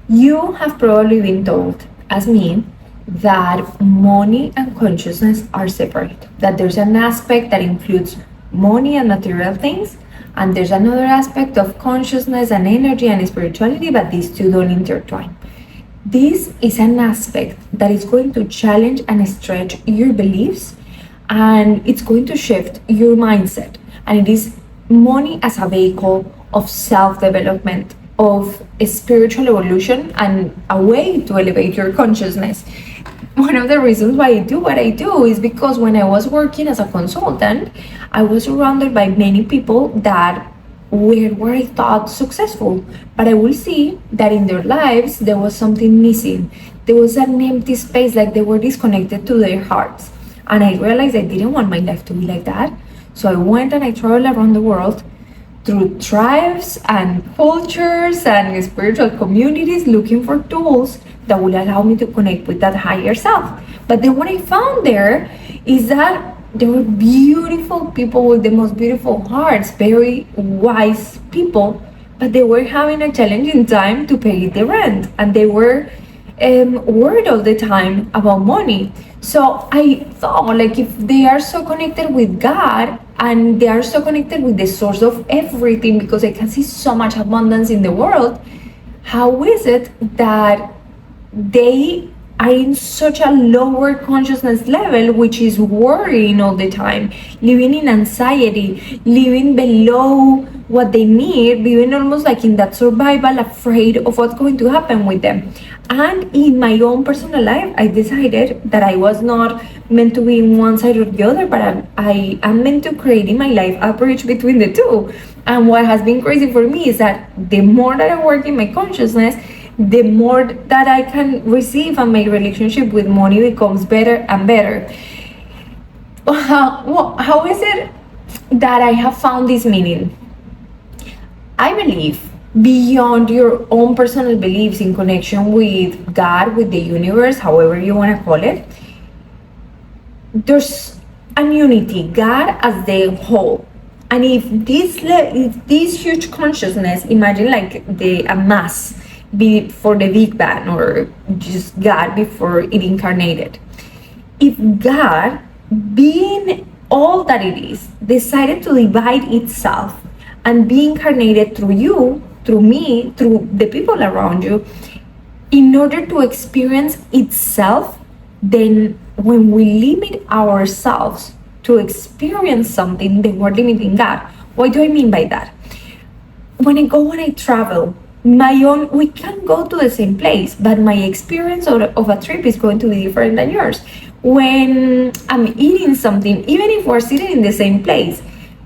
You have probably been told, as me, that money and consciousness are separate, that there's an aspect that includes money and material things, and there's another aspect of consciousness and energy and spirituality, but these two don't intertwine. This is an aspect that is going to challenge and stretch your beliefs, and it's going to shift your mindset. And it is money as a vehicle of self-development, of a spiritual evolution, and a way to elevate your consciousness. One of the reasons why I do what I do is because when I was working as a consultant, I was surrounded by many people that were I thought successful, but I will see that in their lives there was something missing. There was an empty space, like they were disconnected to their hearts. And I realized I didn't want my life to be like that. So I went and I traveled around the world through tribes and cultures and spiritual communities, looking for tools that will allow me to connect with that higher self. But then what I found there is that there were beautiful people with the most beautiful hearts, very wise people, but they were having a challenging time to pay the rent, and they were worried all the time about money. So I thought, like, if they are so connected with God and they are so connected with the source of everything, because I can see so much abundance in the world, how is it that they are in such a lower consciousness level, which is worrying all the time, living in anxiety, living below what they need, living almost like in that survival, afraid of what's going to happen with them? And in my own personal life, I decided that I was not meant to be in one side or the other, but I am meant to create in my life a bridge between the two. And what has been crazy for me is that the more that I work in my consciousness, the more that I can receive, and my relationship with money becomes better and better. How is it that I have found this meaning? I believe beyond your own personal beliefs in connection with God, with the universe, however you want to call it, there's an unity, God as the whole. And if this huge consciousness, imagine like a mass before the Big Bang, or just God before it incarnated. If God, being all that it is, decided to divide itself and be incarnated through you, through me, through the people around you, in order to experience itself, then when we limit ourselves to experience something, then we're limiting God. What do I mean by that? When I travel, we can go to the same place, but my experience of a trip is going to be different than yours. When I'm eating something, even if we're sitting in the same place,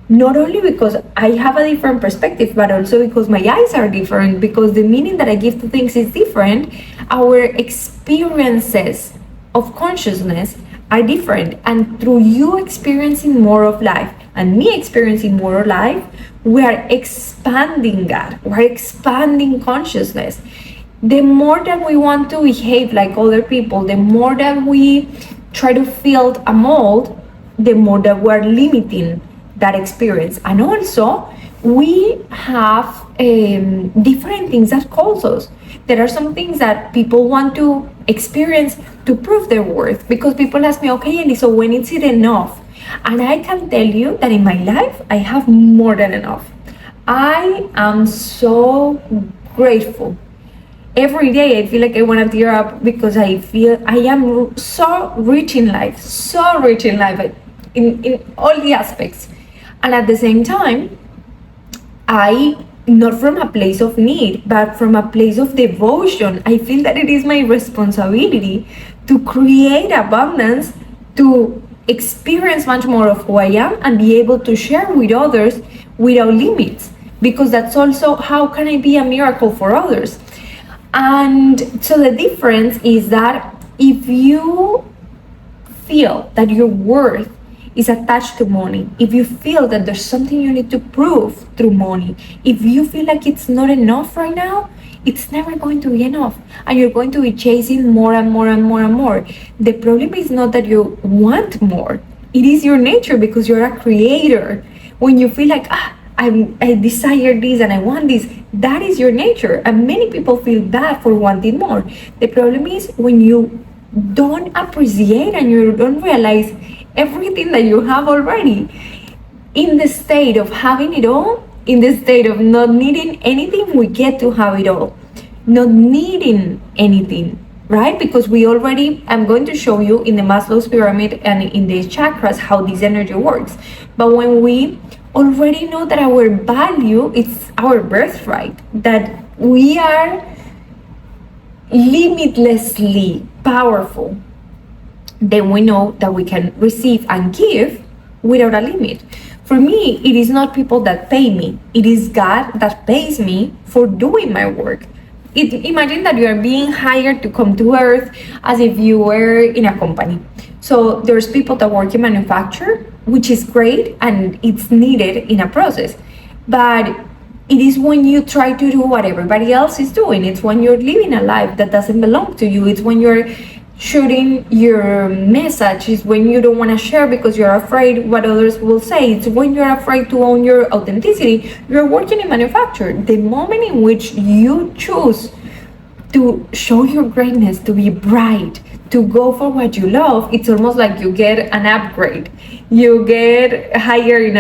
not only because I have a different perspective, but also because my eyes are different, because the meaning that I give to things is different, our experiences of consciousness are different. And through you experiencing more of life and me experiencing more of life, we are expanding God, we're expanding consciousness. The more that we want to behave like other people, the more that we try to fill a mold, the more that we're limiting that experience. And also, we have different things that calls us. There are some things that people want to experience to prove their worth, because people ask me, okay, Ellie, so when is it enough? And I can tell you that in my life, I have more than enough. I am so grateful. Every day I feel like I want to tear up, because I feel I am so rich in life, in all the aspects. And at the same time, not from a place of need, but from a place of devotion. I feel that it is my responsibility to create abundance, to experience much more of who I am, and be able to share with others without limits, because that's also how can I be a miracle for others. And so the difference is that if you feel that your worth is attached to money, if you feel that there's something you need to prove through money, if you feel like it's not enough right now, it's never going to be enough, and you're going to be chasing more and more and more and more. The problem is not that you want more, it is your nature, because you're a creator. When you feel like, I desire this and I want this. That is your nature. And many people feel bad for wanting more. The problem is when you don't appreciate and you don't realize everything that you have already. In the state of having it all, in the state of not needing anything, we get to have it all. Not needing anything, right? Because we already, I'm going to show you in the Maslow's pyramid and in the chakras how this energy works. But when we already know that our value is our birthright, that we are limitlessly powerful, then we know that we can receive and give without a limit. For me, it is not people that pay me, it is God that pays me for doing my work. Imagine that you are being hired to come to earth as if you were in a company. So there's people that work in manufacture, which is great and it's needed in a process. But it is when you try to do what everybody else is doing. It's when you're living a life that doesn't belong to you. It's when you're shooting your message. It's when you don't want to share because you're afraid what others will say. It's when you're afraid to own your authenticity. You're working in manufacture. The moment in which you choose to show your greatness, to be bright, to go for what you love, it's almost like you get an upgrade. You get higher in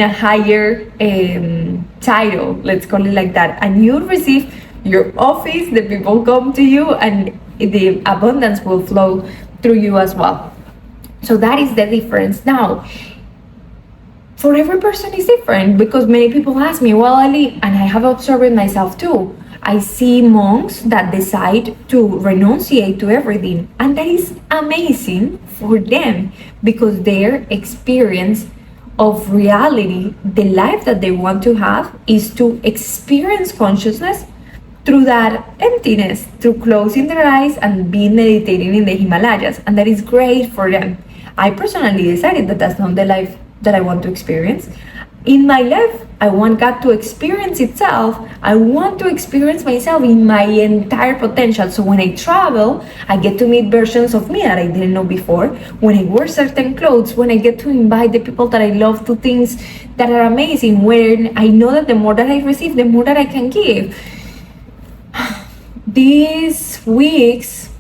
a higher title, let's call it like that, and you receive your office, the people come to you, and the abundance will flow through you as well. So that is the difference. Now, for every person is different, because many people ask me, well, Ali, and I have observed myself too, I see monks that decide to renunciate to everything, and that is amazing for them because their experience of reality, the life that they want to have, is to experience consciousness through that emptiness, through closing their eyes and being meditating in the Himalayas, and that is great for them. I personally decided that that's not the life that I want to experience. In my life, I want God to experience itself. I want to experience myself in my entire potential. So when I travel, I get to meet versions of me that I didn't know before. When I wear certain clothes, when I get to invite the people that I love to things that are amazing, when I know that the more that I receive, the more that I can give. These weeks,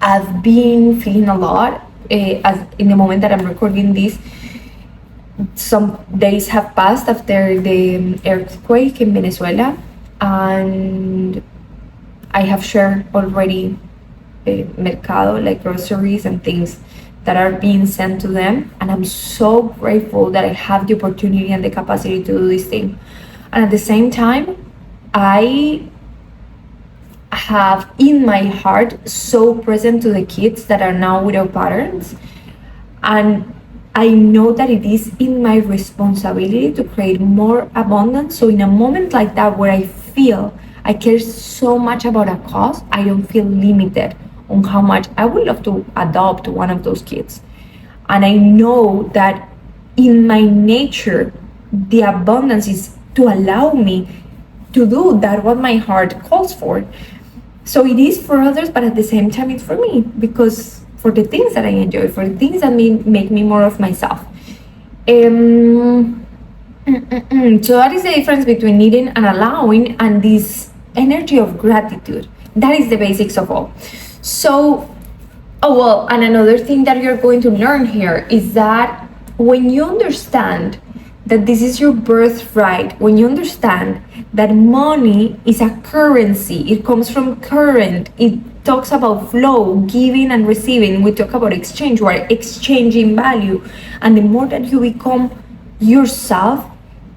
I've been feeling a lot. As in the moment that I'm recording this, some days have passed after the earthquake in Venezuela, and I have shared already mercado, like groceries and things that are being sent to them, and I'm so grateful that I have the opportunity and the capacity to do this thing. And at the same time, I have in my heart so present to the kids that are now without parents, and I know that it is in my responsibility to create more abundance. So in a moment like that where I feel I care so much about a cause, I don't feel limited on how much I would love to adopt one of those kids. And I know that in my nature, the abundance is to allow me to do that what my heart calls for. So it is for others, but at the same time it's for me, because for the things that I enjoy, for the things that make me more of myself. So that is the difference between needing and allowing, and this energy of gratitude. That is the basics of all. So, and another thing that you're going to learn here is that when you understand that this is your birthright, when you understand that money is a currency, it comes from current, it talks about flow, giving and receiving. We talk about exchange, we are exchanging value. And the more that you become yourself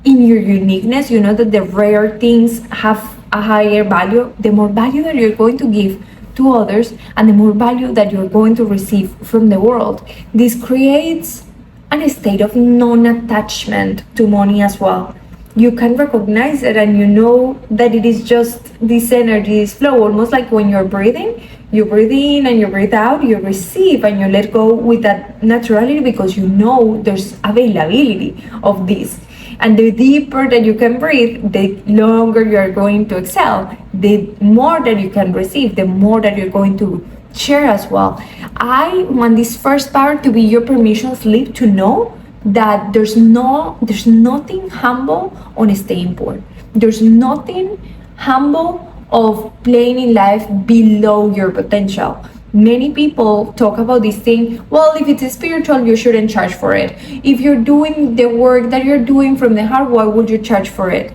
in your uniqueness, you know that the rare things have a higher value, the more value that you're going to give to others, and the more value that you're going to receive from the world. This creates a state of non-attachment to money as well. You can recognize it, and you know that it is just this energy, this flow, almost like when you're breathing, you breathe in and you breathe out, you receive and you let go with that naturality, because you know there's availability of this. And the deeper that you can breathe, the longer you're going to exhale. The more that you can receive, the more that you're going to share as well. I want this first part to be your permission slip to know that there's nothing humble on staying poor. There's nothing humble of playing in life below your potential. Many people talk about this thing, well, if it's spiritual, you shouldn't charge for it. If you're doing the work that you're doing from the heart, why would you charge for it?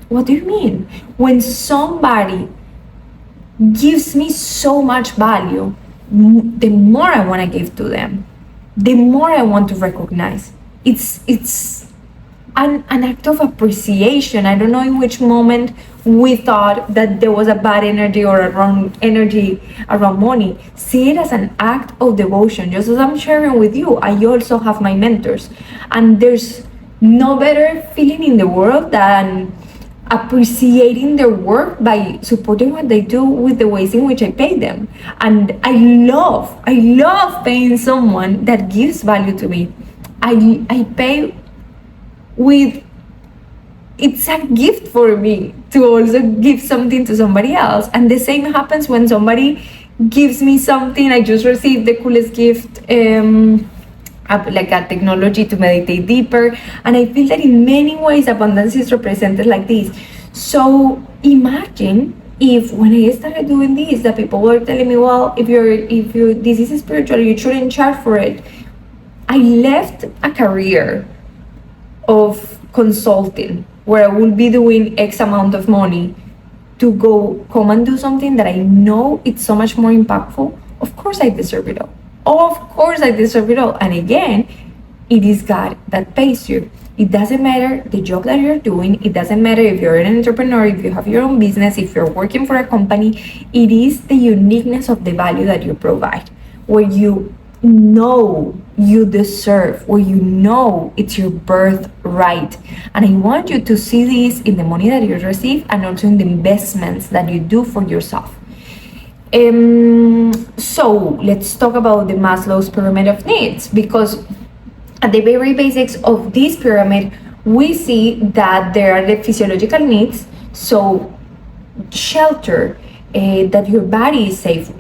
What do you mean? When somebody gives me so much value, the more I want to give to them, the more I want to recognize. It's an act of appreciation. I don't know in which moment we thought that there was a bad energy or a wrong energy around money. See it as an act of devotion. Just as I'm sharing with you, I also have my mentors, and there's no better feeling in the world than appreciating their work by supporting what they do with the ways in which I pay them. And I love paying someone that gives value to me. I pay with, it's a gift for me to also give something to somebody else. And the same happens when somebody gives me something. I just received the coolest gift, like a technology to meditate deeper, and I feel that in many ways abundance is represented like this. So imagine if when I started doing this, that people were telling me, well, if you this is spiritual, you shouldn't charge for it. I left a career of consulting where I will be doing X amount of money to come and do something that I know it's so much more impactful. Of course I deserve it all. Of course I deserve it all. And again, it is God that pays you. It doesn't matter the job that you're doing. It doesn't matter if you're an entrepreneur, if you have your own business, if you're working for a company. It is the uniqueness of the value that you provide, where you know you deserve, where you know it's your birthright. And I want you to see this in the money that you receive and also in the investments that you do for yourself. So let's talk about the Maslow's pyramid of needs, because at the very basics of this pyramid, we see that there are the physiological needs, so shelter, that your body is safe.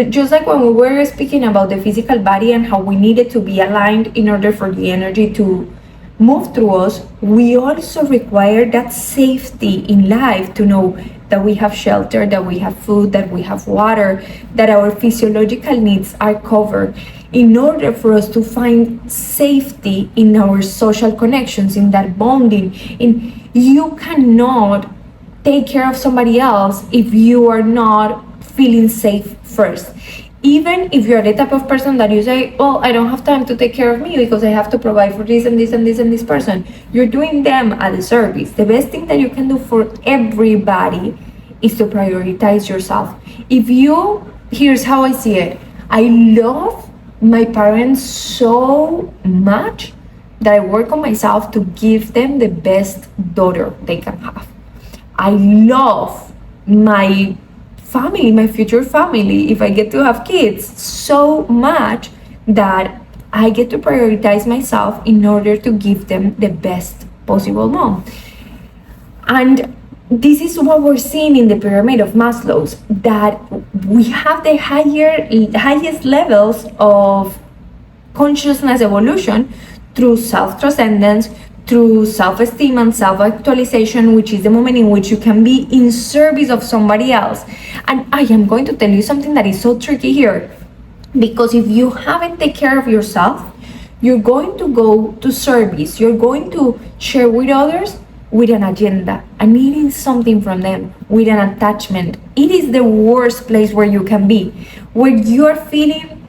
Just like when we were speaking about the physical body and how we needed to be aligned in order for the energy to move through us, we also require that safety in life to know that we have shelter, that we have food, that we have water, that our physiological needs are covered, in order for us to find safety in our social connections, in that bonding. You cannot take care of somebody else if you are not feeling safe first. Even if you're the type of person that you say, well, I don't have time to take care of me because I have to provide for this and this and this and this person, you're doing them a disservice. The best thing that you can do for everybody is to prioritize yourself. Here's how I see it. I love my parents so much that I work on myself to give them the best daughter they can have. I love my family, my future family, if I get to have kids, so much that I get to prioritize myself in order to give them the best possible mom. And this is what we're seeing in the pyramid of Maslow's, that we have the highest levels of consciousness evolution through self-transcendence, through self-esteem and self-actualization, which is the moment in which you can be in service of somebody else. And I am going to tell you something that is so tricky here, because if you haven't taken care of yourself, you're going to go to service, you're going to share with others with an agenda and needing something from them, with an attachment. It is the worst place where you can be, where you're feeling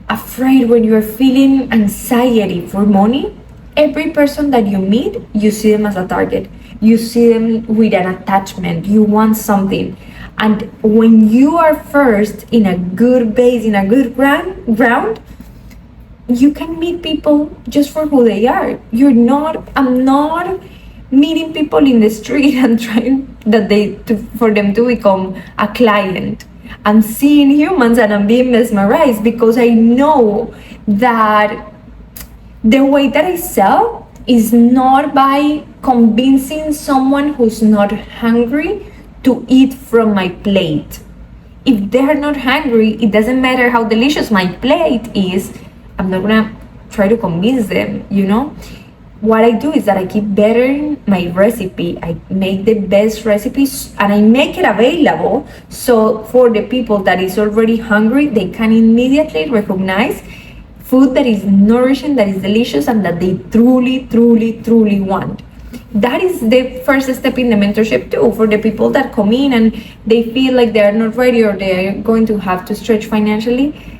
afraid, when you're feeling anxiety for money. Every person that you meet, you see them as a target. You see them with an attachment. You want something. And when you are first in a good base, in a good ground, you can meet people just for who they are. I'm not meeting people in the street and trying for them to become a client. I'm seeing humans and I'm being mesmerized, because I know that the way that I sell is not by convincing someone who's not hungry to eat from my plate. If they're not hungry, it doesn't matter how delicious my plate is, I'm not gonna try to convince them, what I do is that I keep bettering my recipe. I make the best recipes and I make it available, so for the people that is already hungry, they can immediately recognize food that is nourishing, that is delicious, and that they truly, truly, truly want. That is the first step in the mentorship too, for the people that come in and they feel like they are not ready or they are going to have to stretch financially.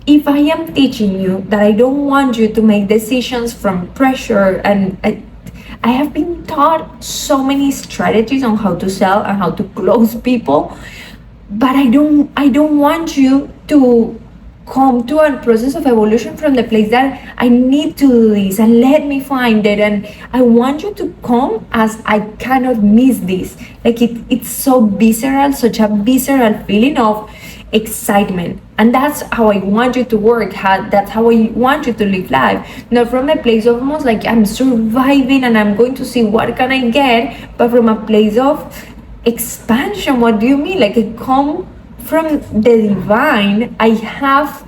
If I am teaching you that I don't want you to make decisions from pressure, and I have been taught so many strategies on how to sell and how to close people, but I don't want you to come to a process of evolution from the place that I need to do this and let me find it, and I want you to come as I cannot miss this. Like it's so visceral, such a visceral feeling of excitement, and that's how I want you to work. That's how I want you to live life, not from a place of almost like I'm surviving and I'm going to see what can I get, but from a place of expansion. What do you mean? Like I come from the divine, I have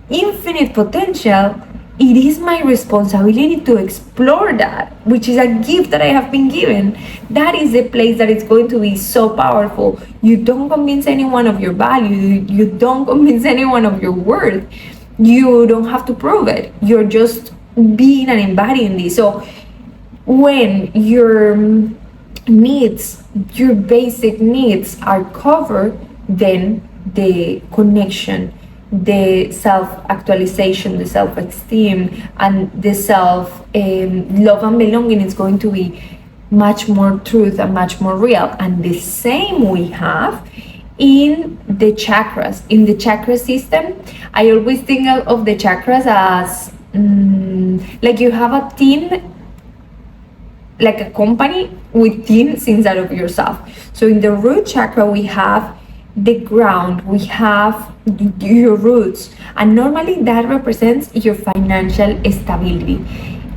infinite potential. It is my responsibility to explore that, which is a gift that I have been given. That is the place that is going to be so powerful. You don't convince anyone of your value. You don't convince anyone of your worth. You don't have to prove it. You're just being and embodying this. So when your needs, your basic needs are covered, then the connection, the self-actualization, the self-esteem, and the self-love and belonging is going to be much more truth and much more real. And the same we have in the chakras. In the chakra system, I always think of the chakras as like you have a team, like a company with teams inside of yourself. So in the root chakra, we have the ground, we have your roots, and normally that represents your financial stability.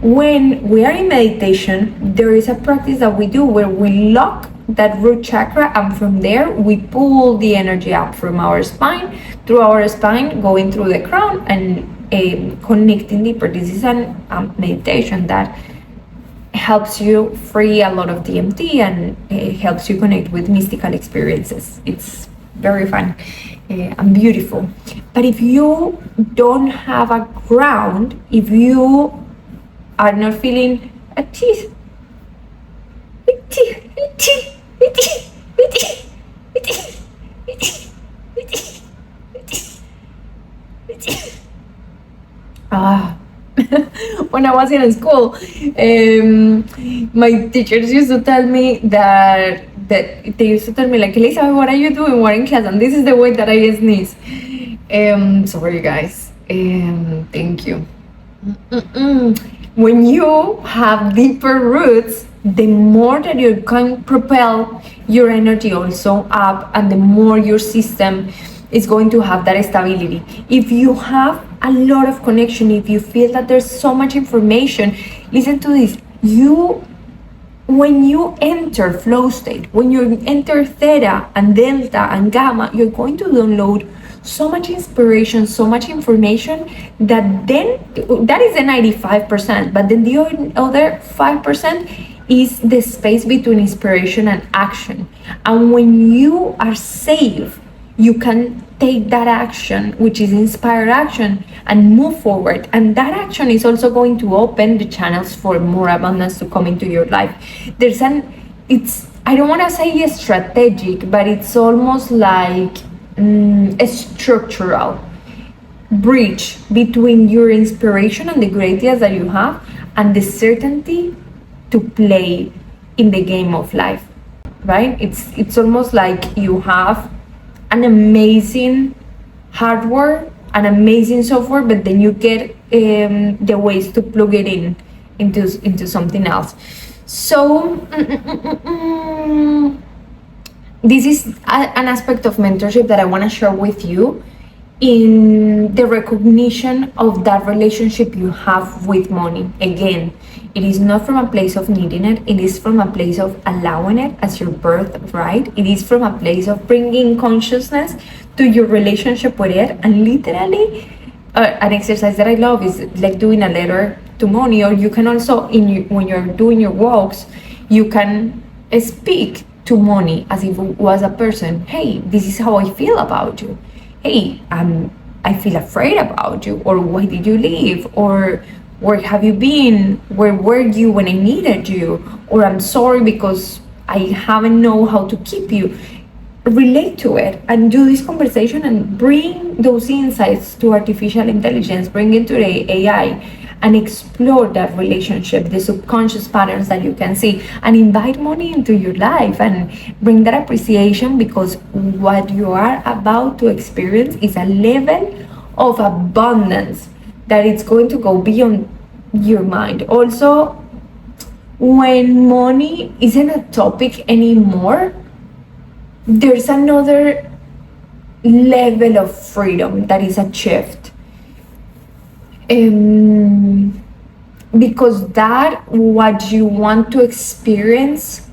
When we are in meditation, there is a practice that we do where we lock that root chakra, and from there we pull the energy up from our spine, through our spine, going through the crown and connecting deeper. This is a meditation that helps you free a lot of DMT and helps you connect with mystical experiences. It's very fun and beautiful. But if you don't have a ground, if you are not feeling a teeth, when I was in school, my teachers used to tell me that they used to tell me like, Elizabeth, what are you doing? We're in class, and this is the way that I sneeze. Sorry guys. Thank you. When you have deeper roots, the more that you can propel your energy also up, and the more your system is going to have that stability. If you have a lot of connection, if you feel that there's so much information, listen to this. When you enter flow state, when you enter theta and delta and gamma, you're going to download so much inspiration, so much information that then, that is the 95%, but then the other 5% is the space between inspiration and action. And when you are safe, you can take that action, which is inspired action, and move forward. And that action is also going to open the channels for more abundance to come into your life. I don't want to say strategic, but it's almost like a structural bridge between your inspiration and the great ideas that you have and the certainty to play in the game of life, right? It's almost like you have an amazing hardware, an amazing software, but then you get the ways to plug it into something else. So this is an aspect of mentorship that I want to share with you, in the recognition of that relationship you have with money. Again, it is not from a place of needing it. It is from a place of allowing it as your birthright. It is from a place of bringing consciousness to your relationship with it, and literally an exercise that I love is like doing a letter to money, or you can also when you're doing your walks, you can speak to money as if it was a person. Hey, this is how I feel about you. Hey, I feel afraid about you, or why did you leave, or where have you been, where were you when I needed you, or I'm sorry because I haven't know how to keep you. Relate to it and do this conversation and bring those insights to artificial intelligence, bring it to the AI, and explore that relationship, the subconscious patterns that you can see, and invite money into your life and bring that appreciation, because what you are about to experience is a level of abundance that it's going to go beyond your mind. Also, when money isn't a topic anymore, there's another level of freedom that is achieved, because that what you want to experience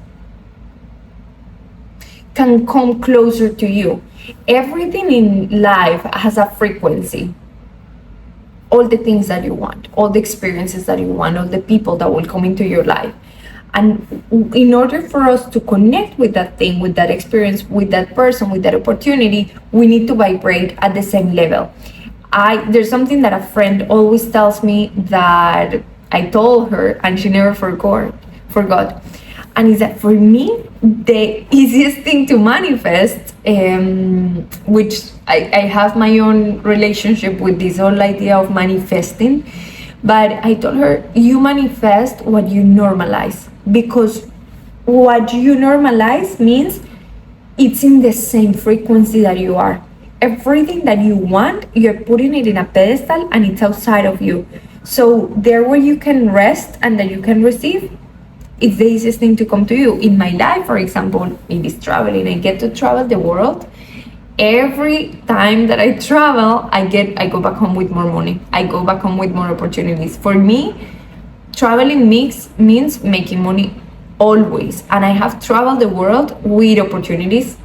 can come closer to you. Everything in life has a frequency. All the things that you want, all the experiences that you want, all the people that will come into your life. And in order for us to connect with that thing, with that experience, with that person, with that opportunity, we need to vibrate at the same level. There's something that a friend always tells me that I told her and she never forgot. And is that for me, the easiest thing to manifest, which I have my own relationship with this whole idea of manifesting, but I told her, you manifest what you normalize, because what you normalize means it's in the same frequency that you are. Everything that you want, you're putting it in a pedestal and it's outside of you. So there where you can rest and that you can receive, it's the easiest thing to come to you. In my life, for example, it is traveling. I get to travel the world. Every time that I travel, I go back home with more money. I go back home with more opportunities. For me, traveling means making money always. And I have traveled the world with opportunities.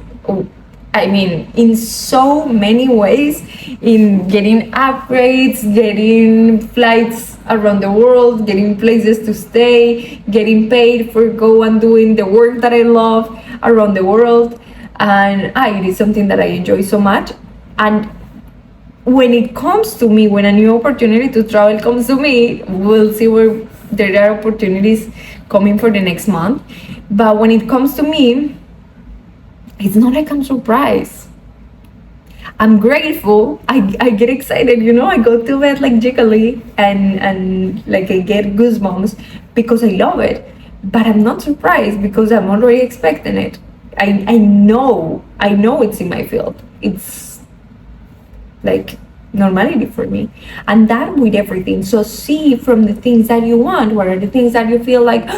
I mean, in so many ways, in getting upgrades, getting flights around the world, getting places to stay, getting paid for go and doing the work that I love around the world. And it is something that I enjoy so much. And when it comes to me, when a new opportunity to travel comes to me, we'll see where there are opportunities coming for the next month. But when it comes to me, it's not like I'm surprised. I'm grateful. I get excited, I go to bed like jiggly and like I get goosebumps because I love it. But I'm not surprised because I'm already expecting it. I know it's in my field. It's like normality for me. And that with everything. So see from the things that you want, what are the things that you feel like,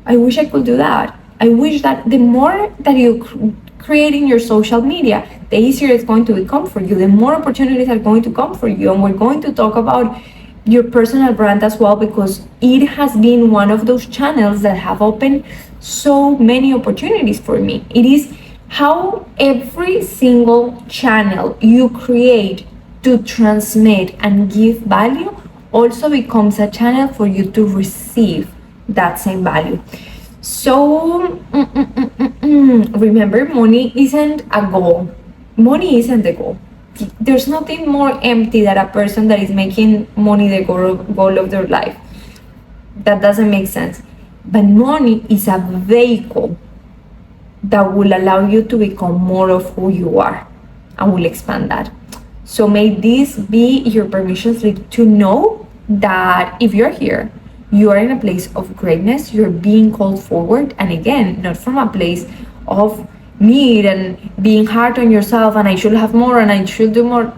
I wish I could do that. I wish that the more that you create in your social media, the easier it's going to become for you, the more opportunities are going to come for you. And we're going to talk about your personal brand as well, because it has been one of those channels that have opened so many opportunities for me. It is how every single channel you create to transmit and give value also becomes a channel for you to receive that same value. So remember, money isn't a goal. Money isn't the goal. There's nothing more empty than a person that is making money the goal of their life. That doesn't make sense. But money is a vehicle that will allow you to become more of who you are, and will expand that. So may this be your permission slip to know that if you're here, you are in a place of greatness, you're being called forward, and again, not from a place of need and being hard on yourself and I should have more and I should do more.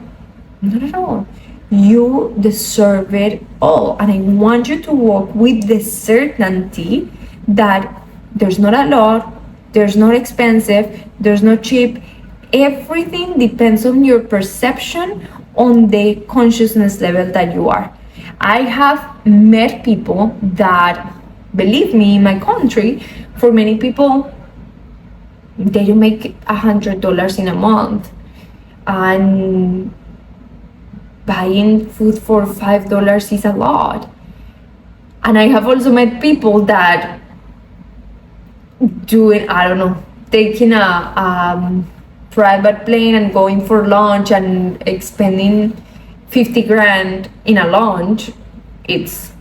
Not at all. You deserve it all, and I want you to walk with the certainty that there's not a lot, there's not expensive, there's not cheap. Everything depends on your perception, on the consciousness level that you are. I have met people that, believe me, in my country, for many people, they don't make $100 in a month, buying food for $5 is a lot. And I have also met people that doing, I don't know, taking a private plane and going for lunch and expending 50 grand in a lunch. It's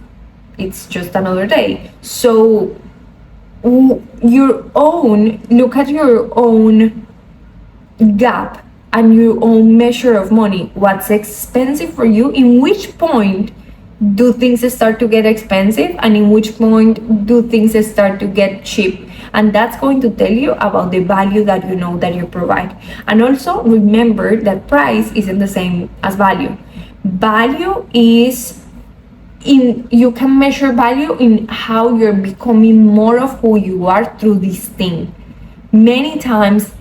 just another day. So look at your own gap and your own measure of money. What's expensive for you? In which point do things start to get expensive, and in which point do things start to get cheap? And that's going to tell you about the value that you know that you provide. And also remember that price isn't the same as value. Value is you can measure value in how you're becoming more of who you are through this thing. Many times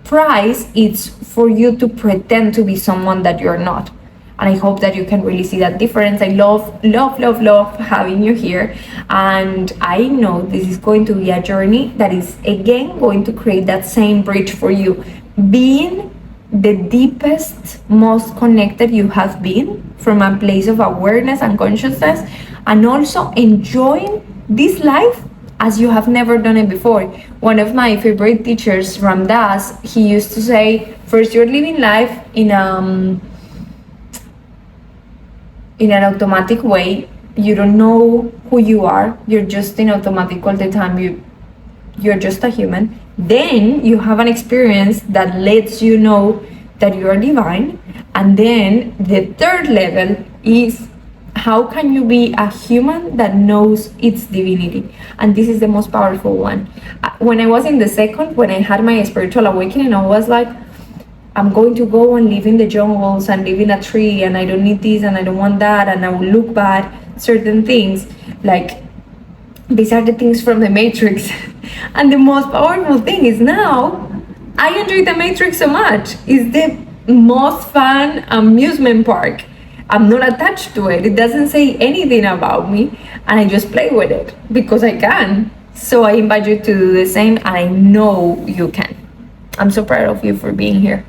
price is for you to pretend to be someone that you're not. And I hope that you can really see that difference. I love having you here. And I know this is going to be a journey that is again going to create that same bridge for you. Being the deepest, most connected you have been from a place of awareness and consciousness, and also enjoying this life as you have never done it before. One of my favorite teachers, Ram Dass, he used to say, first you're living life in an automatic way. You don't know who you are. You're just in automatic all the time. You're just a human. Then you have an experience that lets you know that you are divine. And then the third level is, how can you be a human that knows its divinity? And this is the most powerful one. When I was in the second, when I had my spiritual awakening, I was like, I'm going to go and live in the jungles and live in a tree, and I don't need this and I don't want that, and I will look bad. Certain things, like, these are the things from the Matrix. And the most powerful thing is now I enjoy the Matrix so much. It's the most fun amusement park. I'm not attached to it. It doesn't say anything about me, and I just play with it because I can. So I invite you to do the same, and I know you can. I'm so proud of you for being here.